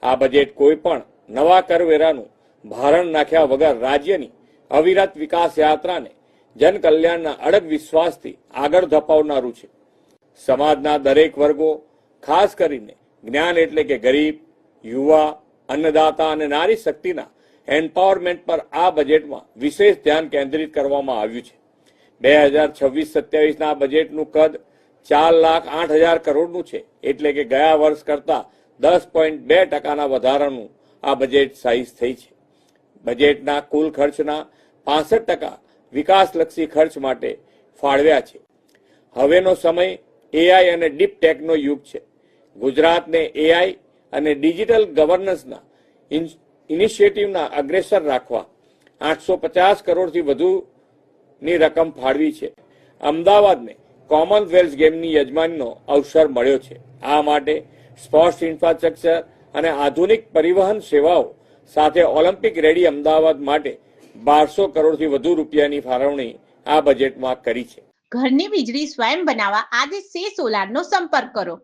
આ બજેટ કોઈ પણ નવા કરવેરાનું ભારણ નાખ્યા વગર રાજ્યની અવિરત વિકાસ યાત્રાને જનકલ્યાણના અડગ વિશ્વાસથી આગળ ધપાવનારું છે. સમાજના દરેક વર્ગો, ખાસ કરીને જ્ઞાન એટલે કે ગરીબ, યુવા, અન્નદાતા અને નારી શક્તિના એમ્પાવરમેન્ટ પર આ બજેટમાં વિશેષ ધ્યાન કેન્દ્રિત કરવામાં આવ્યું છે. 2026-27ના બજેટનું કદ 4,08,000 કરોડનું છે, એટલે કે ગયા વર્ષ કરતા 10.2% વધારાનું આ બજેટ સાઇઝ થઈ છે. બજેટના કુલ ખર્ચના 65% વિકાસલક્ષી ખર્ચ માટે ફાળવ્યા છે. હવેનો સમય એઆઈ અને ડીપ ટેકનો યુગ છે. ગુજરાતને એઆઈ અને ડિજિટલ ગવર્નન્સના ઇનિશિયેટિવના અગ્રેસર રાખવા 850 કરોડથી વધુની રકમ ફાળવી છે. અમદાવાદને કોમનવેલ્થ ગેમની યજમાનીનો અવસર મળ્યો છે. આ માટે સ્પોર્ટ્સ ઇન્ફ્રાસ્ટ્રક્ચર અને આધુનિક પરિવહન સેવાઓ સાથે ઓલિમ્પિક રેડી અમદાવાદ માટે 1200 કરોડથી વધુ રૂપિયાની ફાળવણી આ બજેટમાં કરી છે. ઘરની વીજળી સ્વયં બનાવવા આજે સે સોલારનો સંપર્ક કરો.